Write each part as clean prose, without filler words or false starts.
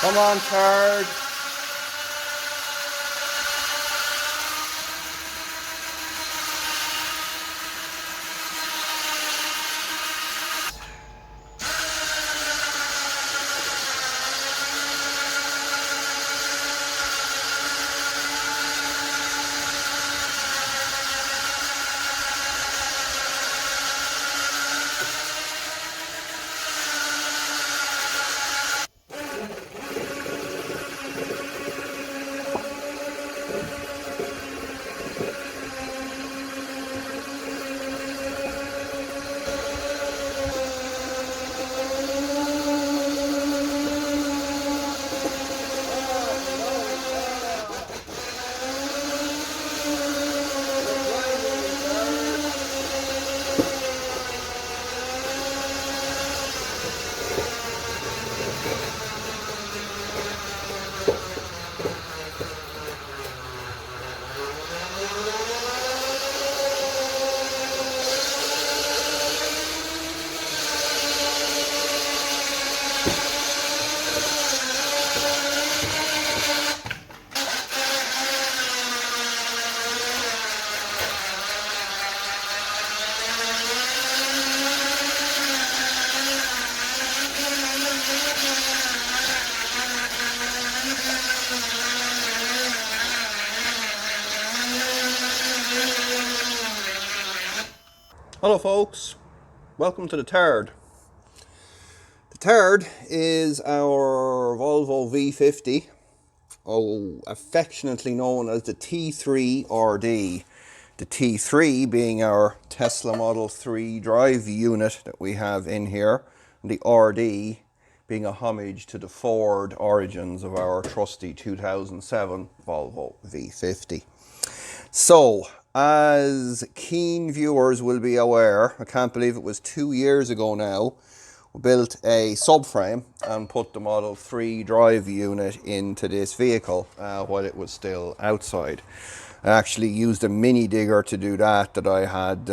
Come on, third. Hello folks, welcome to the third. The third is our Volvo V50, affectionately known as the T3 RD. The T3 being our Tesla Model 3 drive unit that we have in here, and the RD being a homage to the Ford origins of our trusty 2007 Volvo V50. So, as keen viewers will be aware, I can't believe it was 2 years ago now, we built a subframe and put the Model 3 drive unit into this vehicle while it was still outside. I actually used a mini digger to do that I had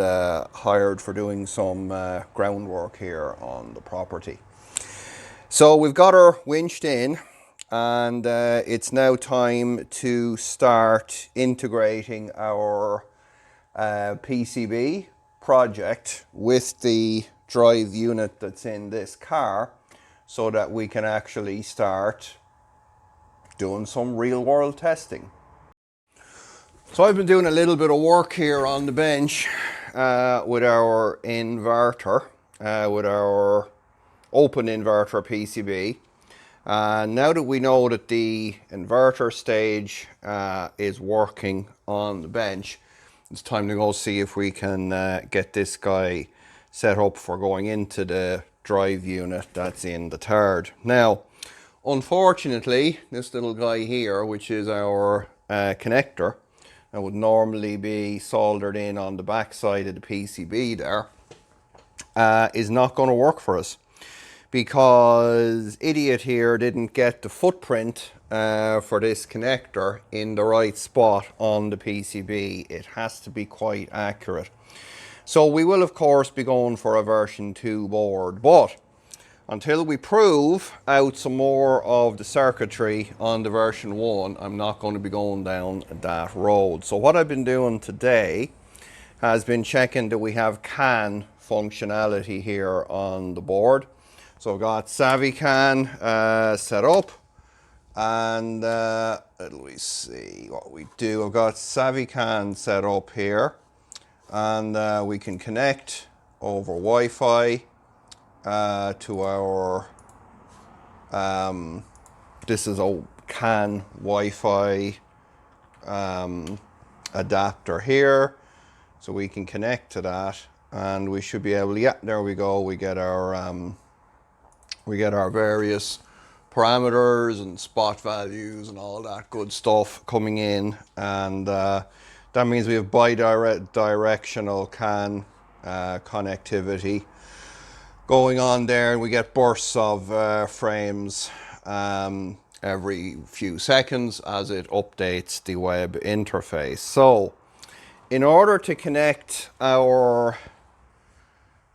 hired for doing some groundwork here on the property. So we've got her winched in, and it's now time to start integrating our PCB project with the drive unit that's in this car so that we can actually start doing some real world testing. So I've been doing a little bit of work here on the bench with our inverter, with our OpenInverter PCB. Now that we know that the inverter stage is working on the bench, it's time to go see if we can get this guy set up for going into the drive unit that's in the third. Now, unfortunately, this little guy here, which is our connector, that would normally be soldered in on the back side of the PCB there, is not going to work for us, because idiot here didn't get the footprint for this connector in the right spot on the PCB. It has to be quite accurate. So we will of course be going for a version 2 board, but until we prove out some more of the circuitry on the version 1, I'm not going to be going down that road. So what I've been doing today has been checking that we have CAN functionality here on the board. So I've got SavvyCAN set up, and let me see what we do. I've got SavvyCAN set up here, and we can connect over Wi-Fi to our, this is a CAN Wi-Fi adapter here, so we can connect to that, and we should be able to, yeah, there we go, we get our various parameters and spot values and all that good stuff coming in, and that means we have bi-directional CAN connectivity going on there, and we get bursts of frames every few seconds as it updates the web interface. So in order to connect our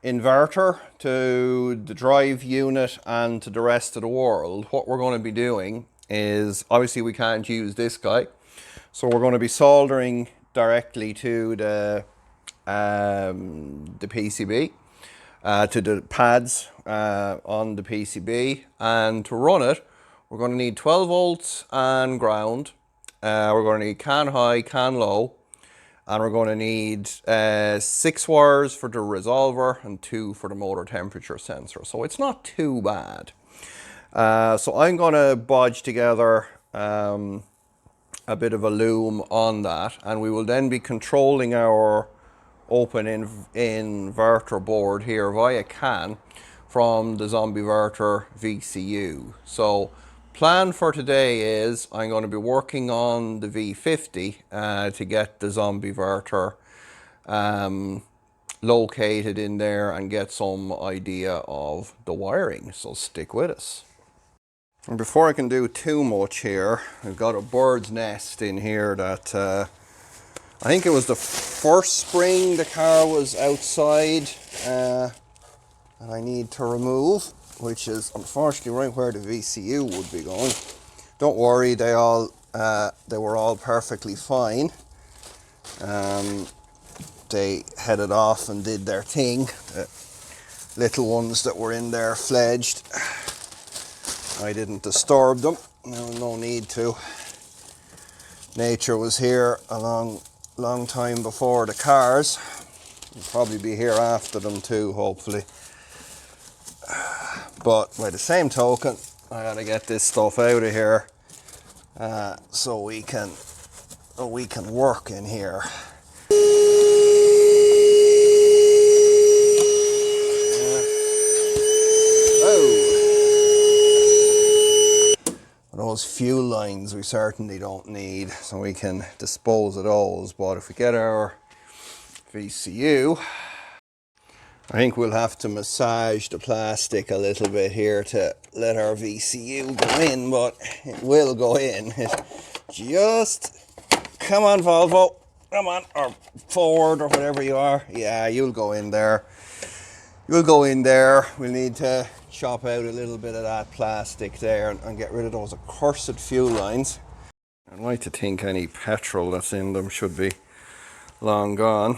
inverter to the drive unit and to the rest of the world, what we're going to be doing is, obviously we can't use this guy, so we're going to be soldering directly to the PCB, to the pads on the PCB, and to run it we're going to need 12 volts and ground. We're going to need CAN high, CAN low, and we're going to need 6 wires for the resolver and 2 for the motor temperature sensor. So it's not too bad. So I'm going to bodge together a bit of a loom on that, and we will then be controlling our OpenInverter board here via CAN from the Zombieverter VCU. So plan for today is I'm going to be working on the V50 to get the Zombieverter located in there and get some idea of the wiring. So stick with us. And before I can do too much here, I've got a bird's nest in here that I think it was the first spring the car was outside and I need to remove, which is unfortunately right where the VCU would be going. Don't worry, they were all perfectly fine. They headed off and did their thing. The little ones that were in there fledged. I didn't disturb them. No need to. Nature was here a long time before the cars. We'll probably be here after them too, hopefully. But by the same token, I gotta get this stuff out of here so we can work in here. Those fuel lines we certainly don't need, so we can dispose of those. But if we get our VCU, I think we'll have to massage the plastic a little bit here to let our VCU go in, but it will go in. Just come on, Volvo, come on, or Ford, or whatever you are. Yeah, you'll go in there. You'll go in there. We'll need to chop out a little bit of that plastic there and get rid of those accursed fuel lines. I'd like to think any petrol that's in them should be long gone.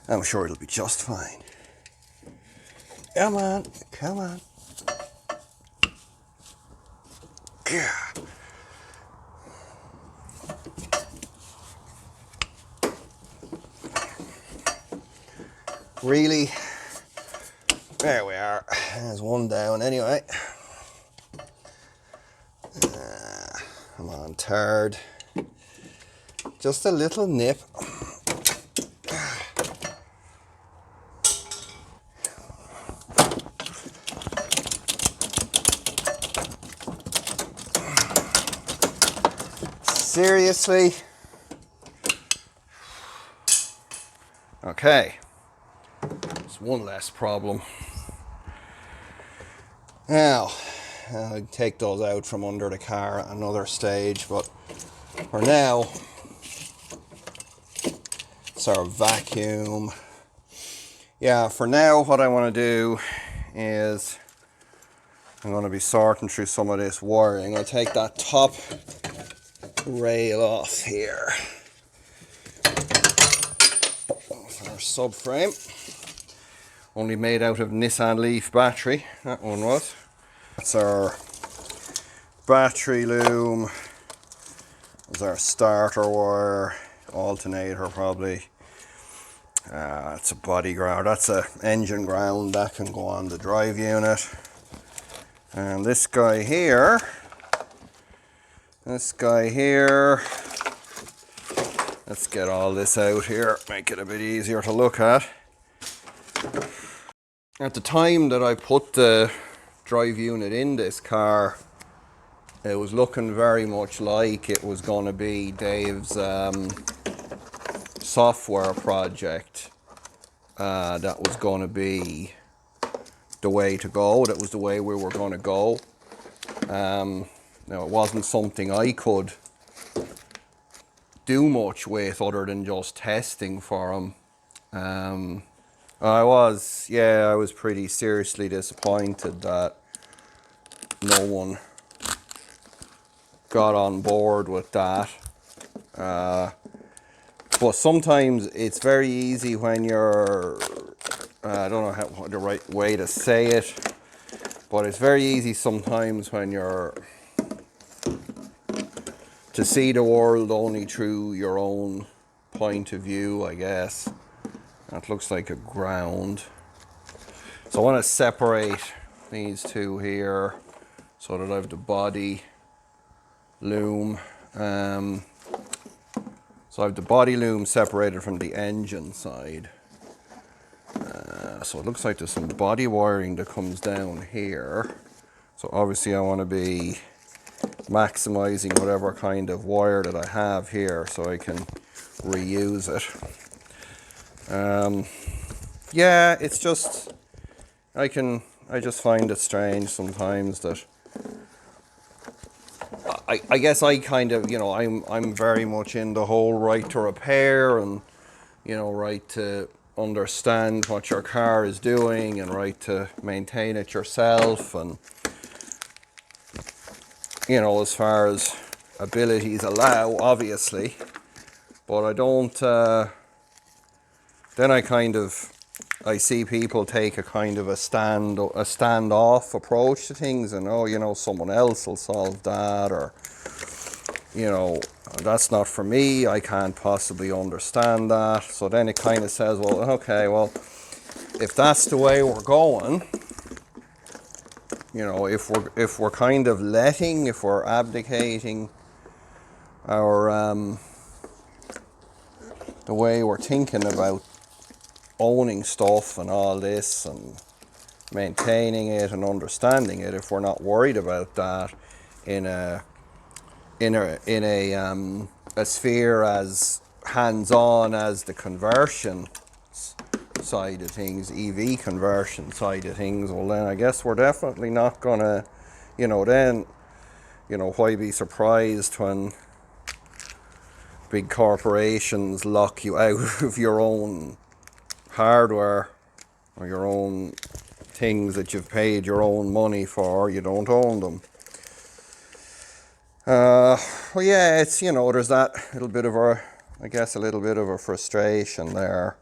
I'm sure it'll be just fine. Come on, come on. God. Really? There we are. There's one down anyway. Come on, turd. Just a little nip. Seriously? Okay. It's one less problem. Now, I'll take those out from under the car at another stage, but for now, it's our vacuum. Yeah, for now, what I want to do is I'm going to be sorting through some of this wiring. I'll take that top rail off here. Our subframe, only made out of Nissan Leaf battery, that one was. That's our battery loom. That's our starter wire, alternator probably. That's a body ground, that's a engine ground, that can go on the drive unit. And this guy here, let's get all this out here, make it a bit easier to look at. At the time that I put the drive unit in this car, it was looking very much like it was going to be Dave's software project that was going to be the way to go, that was the way we were going to go. Now, it wasn't something I could do much with other than just testing for them. I was pretty seriously disappointed that no one got on board with that. But sometimes it's very easy when you're, I don't know the right way to say it, but it's very easy sometimes when you're to see the world only through your own point of view, I guess. That looks like a ground. So I want to separate these two here so that I have the body loom. So I have the body loom separated from the engine side. So it looks like there's some body wiring that comes down here. So obviously I want to be maximizing whatever kind of wire that I have here so I can reuse it. Yeah, it's just, I just find it strange sometimes that I guess I kind of, you know, I'm very much in the whole right to repair and, you know, right to understand what your car is doing and right to maintain it yourself, and, you know, as far as abilities allow, obviously. But I don't, then I see people take a kind of a standoff approach to things, and, oh, you know, someone else will solve that, or, you know, that's not for me, I can't possibly understand that. So then it kind of says, well, okay, well, if that's the way we're going, you know, if we're kind of if we're abdicating our the way we're thinking about owning stuff and all this and maintaining it and understanding it, if we're not worried about that in a sphere as hands-on as the conversion side of things, EV conversion side of things, well then I guess we're definitely not gonna, you know, then, you know, why be surprised when big corporations lock you out of your own hardware or your own things that you've paid your own money for, you don't own them. Well, yeah, it's, you know, there's that little bit of a, I guess, a little bit of a frustration there.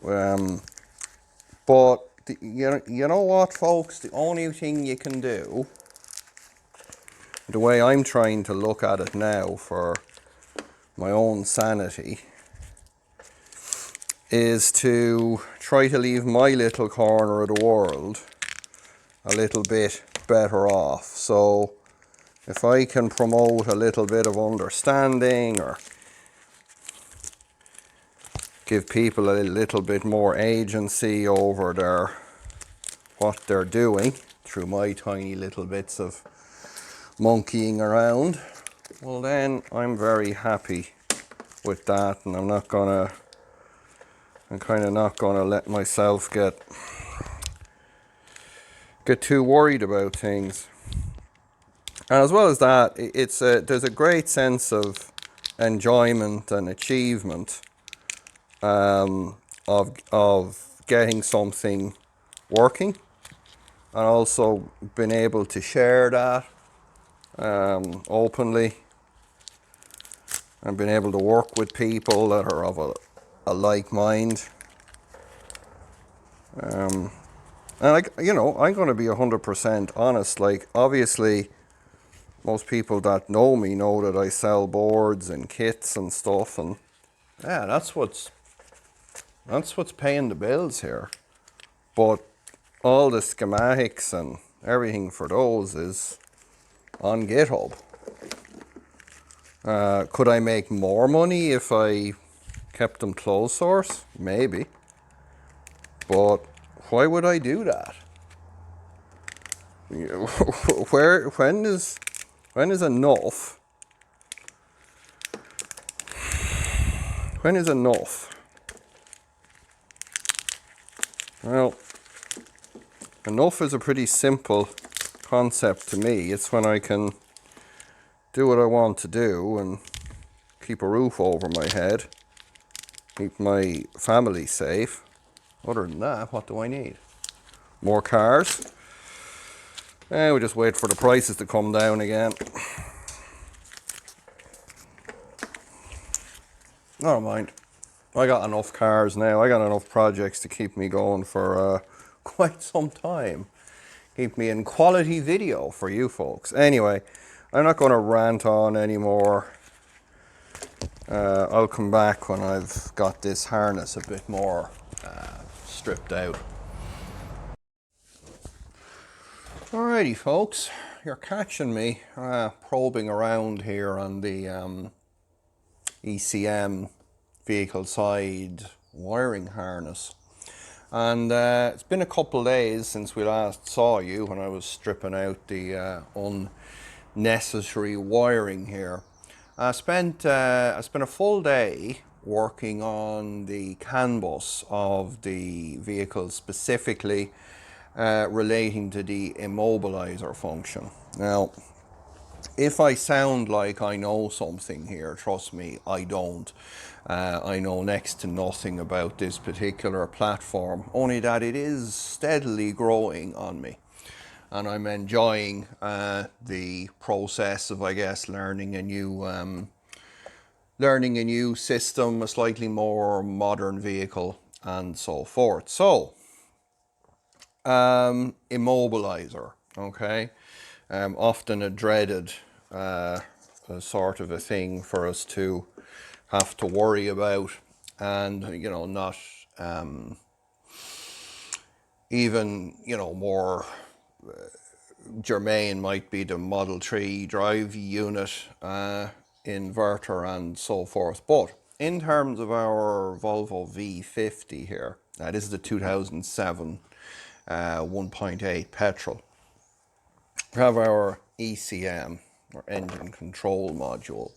But you know what, folks, the only thing you can do, the way I'm trying to look at it now for my own sanity, is to try to leave my little corner of the world a little bit better off. So if I can promote a little bit of understanding or give people a little bit more agency over what they're doing through my tiny little bits of monkeying around, well then I'm very happy with that, and I'm kind of not gonna let myself get too worried about things. And as well as that, there's a great sense of enjoyment and achievement of getting something working, and also being able to share that openly, and being able to work with people that are of a like mind. And you know, I'm going to be 100% honest. Like, obviously, most people that know me know that I sell boards and kits and stuff, and yeah, that's what's paying the bills here. But all the schematics and everything for those is on GitHub. Could I make more money if I kept them closed source? Maybe. But why would I do that? When is enough? When is enough? Well, enough is a pretty simple concept to me. It's when I can do what I want to do and keep a roof over my head, keep my family safe. Other than that, what do I need? More cars. And we just wait for the prices to come down again. Never mind. I got enough cars now. I got enough projects to keep me going for quite some time. Keep me in quality video for you folks. Anyway, I'm not going to rant on anymore. I'll come back when I've got this harness a bit more stripped out. Alrighty folks, you're catching me probing around here on the ECM vehicle side wiring harness. And it's been a couple of days since we last saw you when I was stripping out the unnecessary wiring here. I spent a full day working on the CAN bus of the vehicle, specifically relating to the immobilizer function. Now, if I sound like I know something here, trust me, I don't. I know next to nothing about this particular platform, only that it is steadily growing on me. And I'm enjoying the process of, I guess, learning a new system, a slightly more modern vehicle, and so forth. So, immobilizer, okay? Often a dreaded sort of a thing for us to have to worry about, and you know, not even, you know, more germane might be the Model 3 drive unit, inverter and so forth. But in terms of our Volvo V50 here, this is the 2007 1.8 petrol. We have our ECM, or engine control module,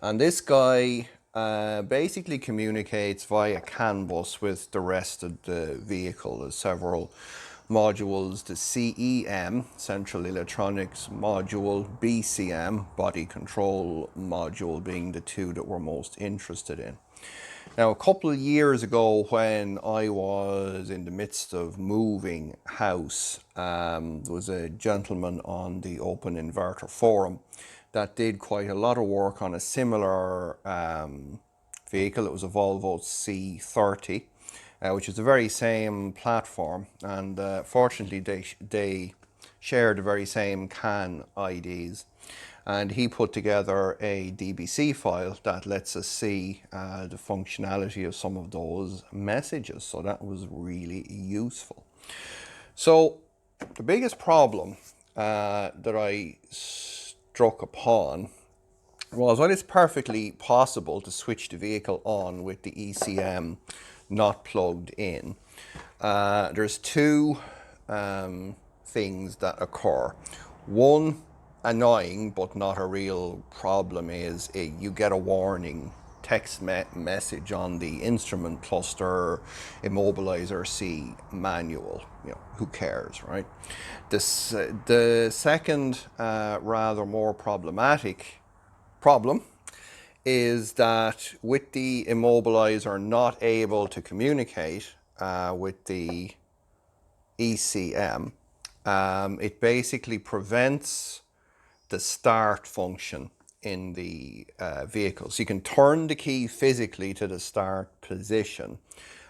and this guy basically communicates via CAN bus with the rest of the vehicle. There's several modules: the CEM, Central Electronics Module, BCM, Body Control Module, being the two that we're most interested in. Now, a couple of years ago, when I was in the midst of moving house, there was a gentleman on the OpenInverter forum that did quite a lot of work on a similar vehicle. It was a Volvo C30, which is the very same platform, and fortunately they share the very same CAN IDs. And he put together a DBC file that lets us see the functionality of some of those messages. So that was really useful. So the biggest problem that I struck upon was, while it's perfectly possible to switch the vehicle on with the ECM not plugged in, there's two things that occur. One, annoying but not a real problem, is you get a warning text message on the instrument cluster immobilizer C manual. You know, who cares, right? This the second rather more problematic problem is that with the immobilizer not able to communicate with the ECM, it basically prevents the start function in the vehicle. So you can turn the key physically to the start position,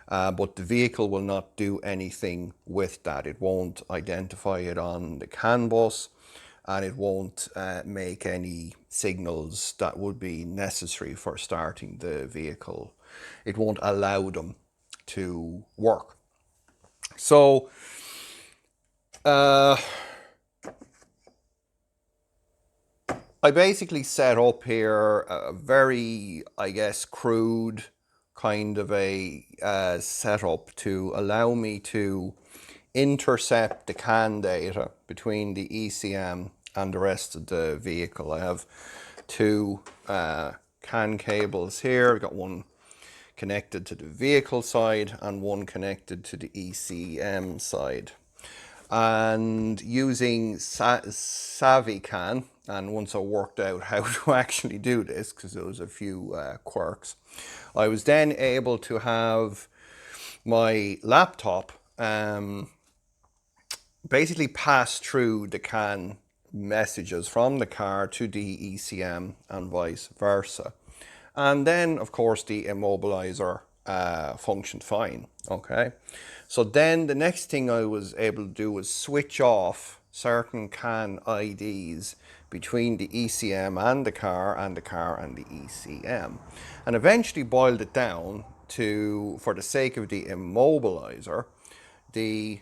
but the vehicle will not do anything with that. It won't identify it on the CAN bus, and it won't make any signals that would be necessary for starting the vehicle. It won't allow them to work. So I basically set up here a very, I guess, crude kind of a setup to allow me to intercept the CAN data between the ECM and the rest of the vehicle. I have two CAN cables here. I've got one connected to the vehicle side and one connected to the ECM side. and using Savvy CAN, and once I worked out how to actually do this, because there was a few quirks, I was then able to have my laptop basically pass through the CAN messages from the car to the ECM and vice versa. And then, of course, the immobilizer functioned fine. Okay. So then the next thing I was able to do was switch off certain CAN IDs between the ECM and the car and the car and the ECM. And eventually boiled it down to, for the sake of the immobilizer, the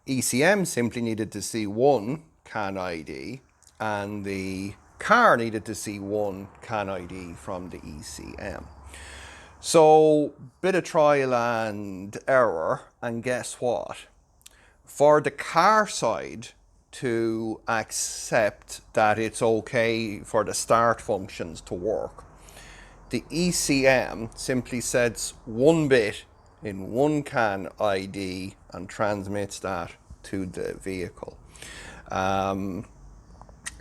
ECM simply needed to see one CAN ID and the car needed to see one CAN ID from the ECM. So, bit of trial and error, and guess what? For the car side to accept that it's okay for the start functions to work, the ECM simply sets one bit in one CAN ID and transmits that to the vehicle.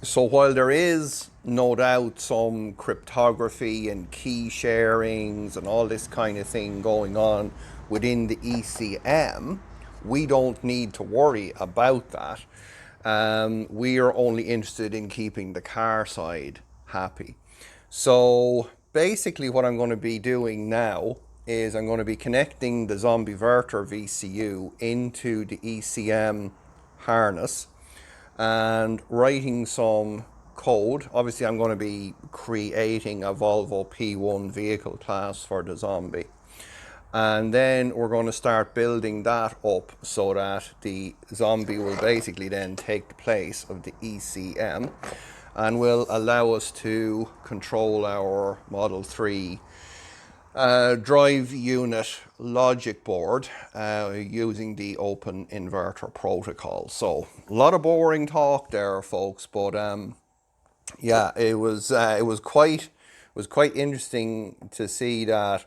So while there is no doubt some cryptography and key sharings and all this kind of thing going on within the ECM, we don't need to worry about that. We are only interested in keeping the car side happy. So basically what I'm going to be doing now is I'm going to be connecting the Immobilizer VCU into the ECM harness and writing some code. Obviously I'm going to be creating a Volvo P1 vehicle class for the Zombie. And then we're going to start building that up so that the Zombie will basically then take the place of the ECM and will allow us to control our Model 3 drive unit logic board using the OpenInverter protocol. So a lot of boring talk there, folks, but yeah, it was quite interesting to see that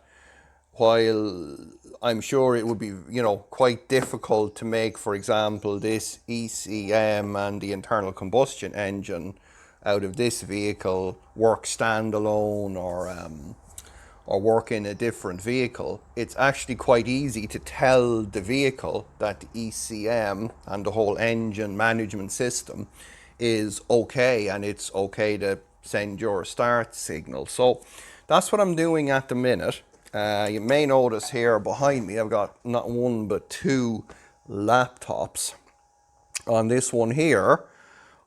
while I'm sure it would be, you know, quite difficult to make, for example, this ECM and the internal combustion engine out of this vehicle work standalone or work in a different vehicle, it's actually quite easy to tell the vehicle that the ECM and the whole engine management system is okay, and it's okay to send your start signal. So that's what I'm doing at the minute. You may notice here behind me I've got not one but two laptops. On this one here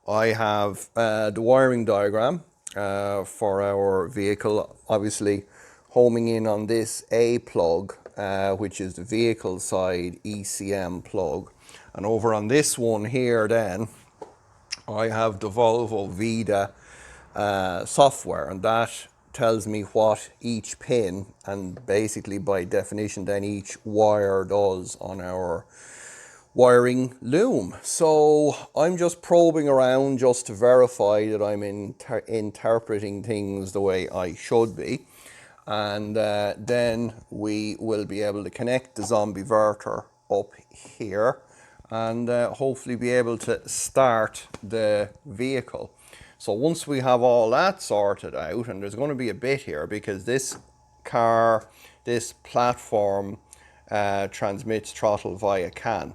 I have the wiring diagram for our vehicle, obviously homing in on this A plug, which is the vehicle side ECM plug. And over on this one here then, I have the Volvo VIDA software, and that tells me what each pin and basically by definition then each wire does on our wiring loom. So I'm just probing around just to verify that I'm interpreting things the way I should be. And then we will be able to connect the Immobilizer up here and hopefully be able to start the vehicle. So once we have all that sorted out, and there's going to be a bit here because this car, this platform transmits throttle via CAN.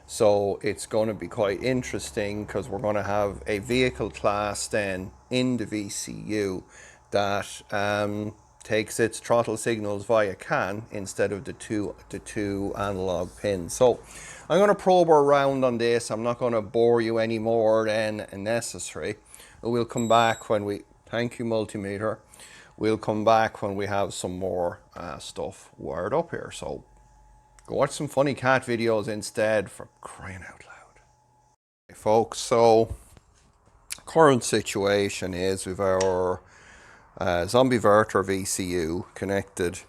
So it's going to be quite interesting because we're going to have a vehicle class then in the VCU that takes its throttle signals via CAN instead of the two analog pins. So I'm going to probe around on this. I'm not going to bore you any more than necessary. We'll come back when we, thank you multimeter, we'll come back when we have some more stuff wired up here. So go watch some funny cat videos instead, for crying out loud. Okay, folks, so current situation is with our Immobilizer VCU connected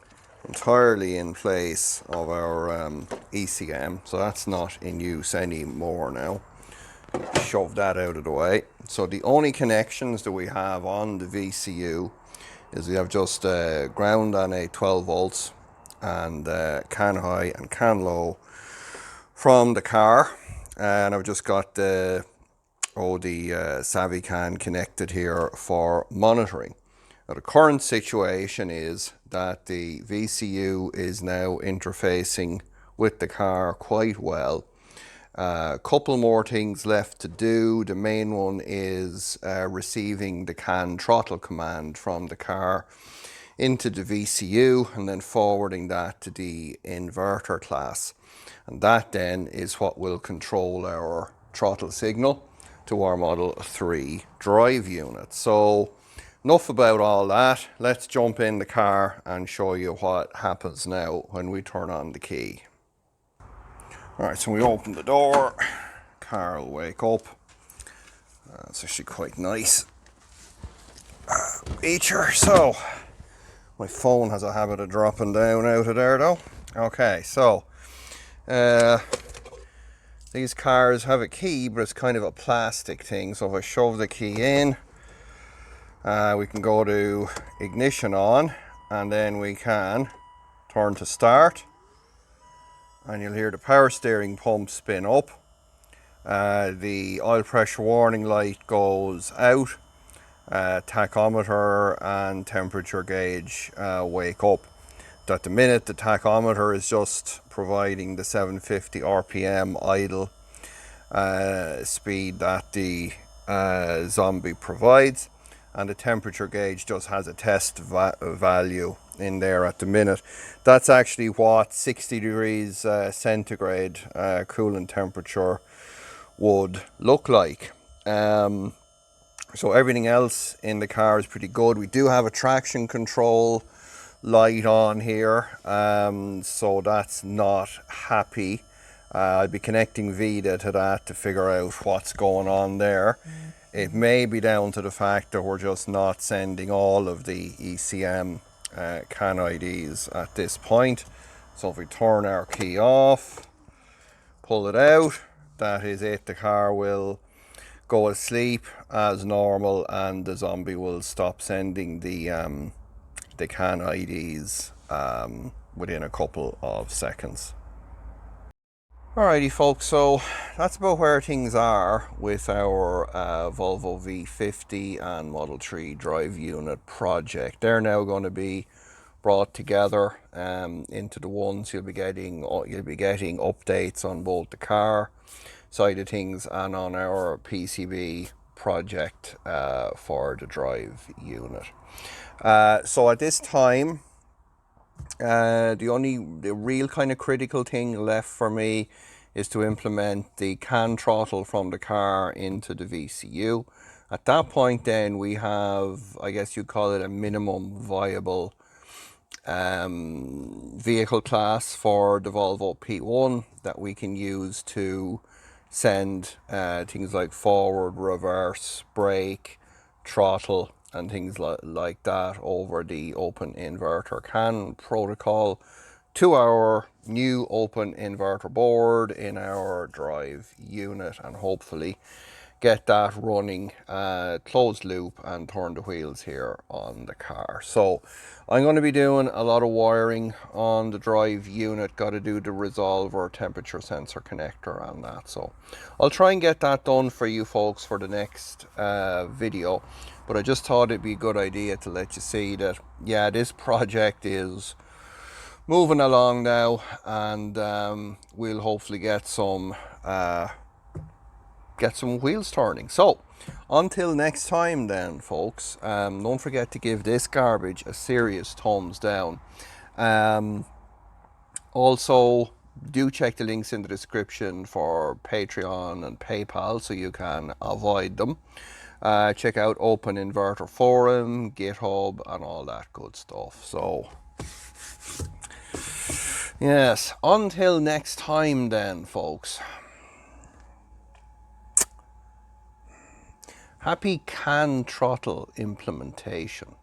entirely in place of our ECM, so that's not in use anymore now. Shove that out of the way. So the only connections that we have on the VCU is we have just ground on a 12 volts and CAN high and CAN low from the car, and I've just got the Savvy CAN connected here for monitoring. Now, the current situation is that the VCU is now interfacing with the car quite well. A couple more things left to do. The main one is receiving the CAN throttle command from the car into the VCU and then forwarding that to the inverter class. And that then is what will control our throttle signal to our Model 3 drive unit. So enough about all that. Let's jump in the car and show you what happens now when we turn on the key. Alright, so we open the door, car will wake up. It's actually quite nice feature. So my phone has a habit of dropping down out of there though. Okay, so these cars have a key, but it's kind of a plastic thing. So if I shove the key in, we can go to ignition on, and then we can turn to start. And you'll hear the power steering pump spin up. The oil pressure warning light goes out. Tachometer and temperature gauge wake up. At the minute, the tachometer is just providing the 750 RPM idle speed that the Zombie provides, and the temperature gauge just has a test value in there at the minute. That's actually what 60 degrees centigrade coolant temperature would look like. So everything else in the car is pretty good. We do have a traction control light on here, so that's not happy. I'll be connecting VIDA to that to figure out what's going on there. It may be down to the fact that we're just not sending all of the ECM CAN IDs at this point. So if we turn our key off, pull it out, that is it. The car will go asleep as normal, and the Zombie will stop sending the CAN IDs within a couple of seconds. Alrighty folks, so that's about where things are with our Volvo V50 and Model 3 drive unit project. They're now going to be brought together into the ones. You'll be getting updates on both the car side of things and on our PCB project for the drive unit. So at this time, the real kind of critical thing left for me is to implement the CAN throttle from the car into the VCU. At that point then we have, I guess you'd call it a minimum viable vehicle class for the Volvo P1 that we can use to send things like forward, reverse, brake, throttle and things like that over the OpenInverter CAN protocol to our new OpenInverter board in our drive unit, and hopefully get that running closed loop and turn the wheels here on the car. So I'm going to be doing a lot of wiring on the drive unit. Got to do the resolver temperature sensor connector and that, so I'll try and get that done for you folks for the next video. But I just thought it'd be a good idea to let you see that, yeah, this project is moving along now, and we'll hopefully get some wheels turning. So until next time then folks, don't forget to give this garbage a serious thumbs down. Also do check the links in the description for Patreon and PayPal so you can avoid them. Check out OpenInverter forum, GitHub and all that good stuff. So yes, until next time then folks, happy CAN throttle implementation.